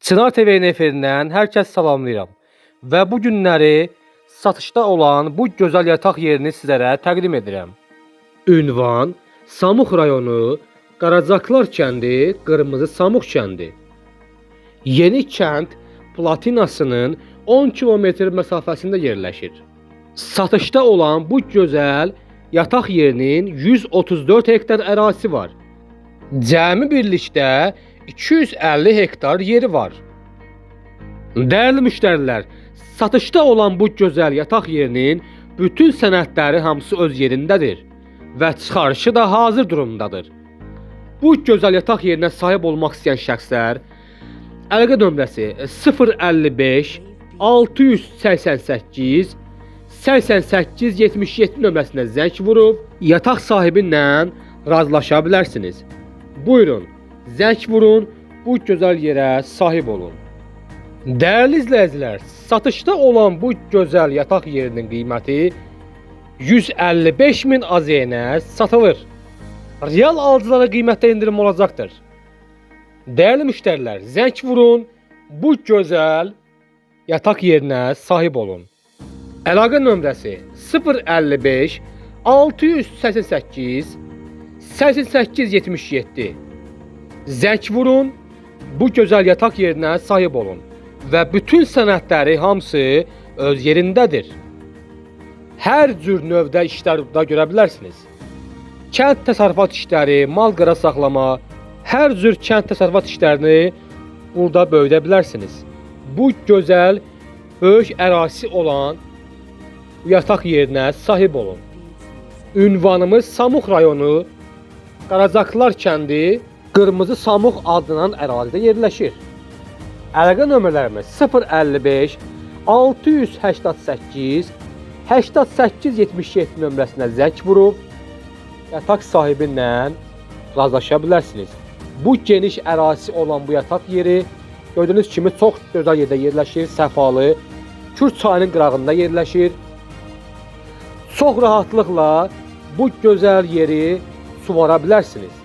Çınar TV efirindən hər kəs salamlayıram və bu günləri satışda olan bu gözəl yataq yerini sizlərə təqdim edirəm. Ünvan: Samux rayonu, Qaracaqlar kəndi, Qırmızı Samux kəndi. Yeni kənd platinasının 10 kilometr məsafəsində yerləşir. Satışda olan bu gözəl yataq yerinin 134 hektar ərazisi var. Cəmi birlikdə 250 hektar yeri var. Dəyərli müştərilər, satışda olan bu gözəl yataq yerinin bütün sənədləri hamısı öz yerindədir və çıxarışı da hazır durumdadır. Bu gözəl yataq yerinə sahib olmaq istəyən şəxslər əlaqə nömrəsi 055 688 88 77 nömrəsinə zəng vurub yataq sahibi ilə razılaşa bilərsiniz. Buyurun, zəng vurun, bu gözəl yerə sahib olun. Dəyərli izləyicilər, satışda olan bu gözəl yataq yerinin qiyməti 155 min AZN satılır. Real alıcılara qiymətdə indirim olacaqdır. Dəyərli müştərilər, zəng vurun, bu gözəl yataq yerinə sahib olun. Əlaqə nömrəsi 055 688 88 77. Zəng vurun, bu gözəl yataq yerinə sahib olun və bütün sənədləri hamısı öz yerindədir. Hər cür növdə işlər burada görə bilərsiniz. Kənd təsərrüfat işləri, mal-qara saxlama, hər cür kənd təsərrüfat işlərini burada böyüdə bilərsiniz. Bu gözəl, böyük ərazisi olan yataq yerinə sahib olun. Ünvanımız Samux rayonu, Qaracaqlar kəndi, Qırmızı Samux adlanan ərazidə yerləşir. Əlaqə nömrələrimiz 055 688 88 77 nömrəsinə zəng vurub yataq sahibi ilə razılaşa bilərsiniz. Bu geniş ərazisi olan bu yataq yeri gördüyünüz kimi çox gözəl yerdə yerləşir, səfalı, Kür çayının qırağında yerləşir. Çox rahatlıqla bu gözəl yeri suvara bilərsiniz.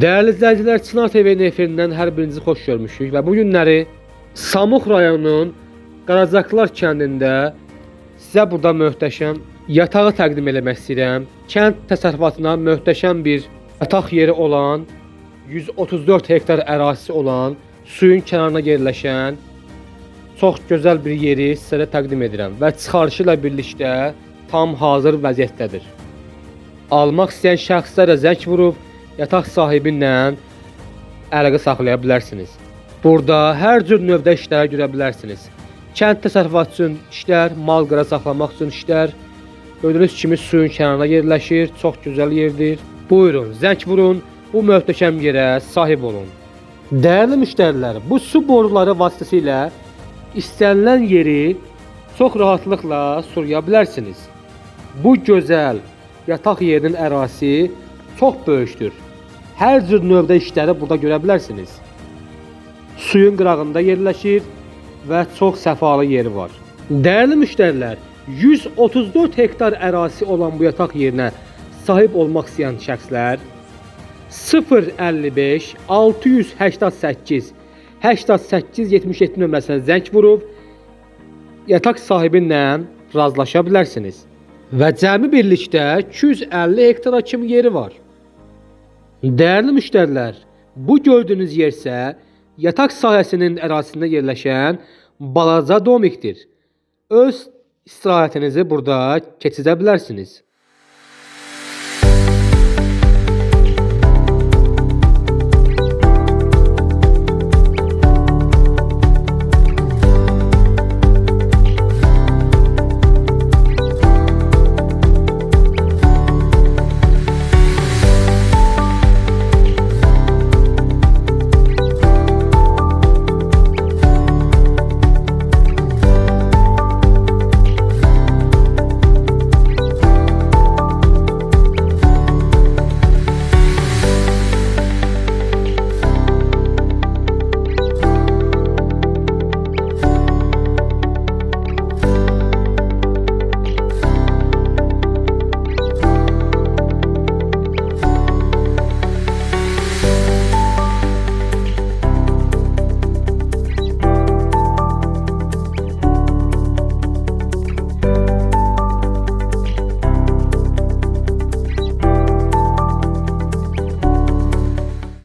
Dəyərli izləyicilər, Çınar TV efirindən hər birinizi xoş görmüşük və bu günləri Samux rayonunun Qaracaqlar kəndində sizə burada möhtəşəm yatağı təqdim eləmək istəyirəm. Kənd təsərrüfatına möhtəşəm bir yataq yeri olan, 134 hektar ərazisi olan, suyun kənarına yerləşən çox gözəl bir yeri sizə təqdim edirəm və çıxarışı ilə birlikdə tam hazır vəziyyətdədir. Almaq istəyən şəxslərə zəng vurub yataq sahibi ilə əlaqə saxlaya bilərsiniz. Burada hər cür növdə işlərə görə bilərsiniz. Kənd təsərrüfatı üçün işlər, mal-qara saxlamaq üçün işlər. Gördüyünüz kimi suyun kənarına yerləşir, çox gözəl yerdir. Buyurun, zəng vurun, bu möhtəşəm yerə sahib olun. Dəyərli müştərilər, bu su boruları vasitəsilə istənilən yeri çox rahatlıqla suluya bilərsiniz. Bu gözəl yataq yerinin ərazisi çox böyükdür. Hər cür növdə işləri burada görə bilərsiniz. Suyun qırağında yerləşir və çox səfalı yeri var. Dəyərli müştərilər, 134 hektar ərazisi olan bu yataq yerinə sahib olmaq istəyən şəxslər 055 688 88 77 nömrəsinə zəng vurub yataq sahibi ilə razılaşa bilərsiniz. Və cəmi birlikdə 250 hektara kimi yeri var. Dəyərli müştərilər, bu gördüyünüz yer isə yataq sahəsinin ərazisində yerləşən balaca domikdir. Öz istirahətinizi burada keçidə bilərsiniz.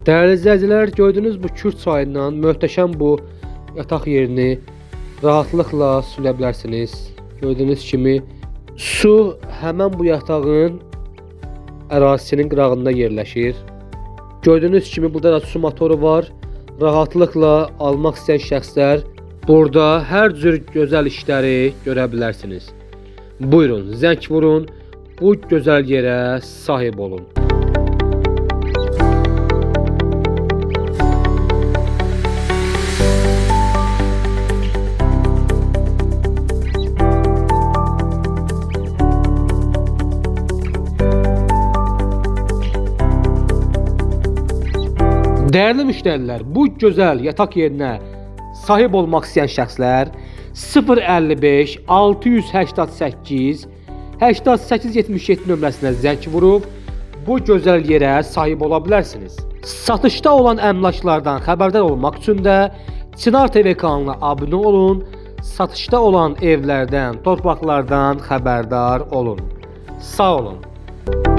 Değerli izləyicilər, gördüyünüz bu Kür çayından möhtəşəm bu yataq yerini rahatlıqla sülə bilərsiniz. Gördüyünüz kimi su həmən bu yatağın ərazisinin qırağında yerləşir. Gördüyünüz kimi burada da su motoru var. Rahatlıqla almaq istəyən şəxslər burada hər cür gözəl işləri görə bilərsiniz. Buyurun, zəng vurun, bu gözəl yerə sahib olun. Değerli müştərilər, bu gözəl yataq yerinə sahib olmaq istəyən şəxslər 055 688 8877 nömrəsinə zəng vurub bu gözəl yerə sahib ola bilərsiniz. Satışda olan əmlaklardan xəbərdar olmaq üçün də Çınar TV kanalına abunə olun. Satışda olan evlərdən, torpaqlardan xəbərdar olun. Sağ olun.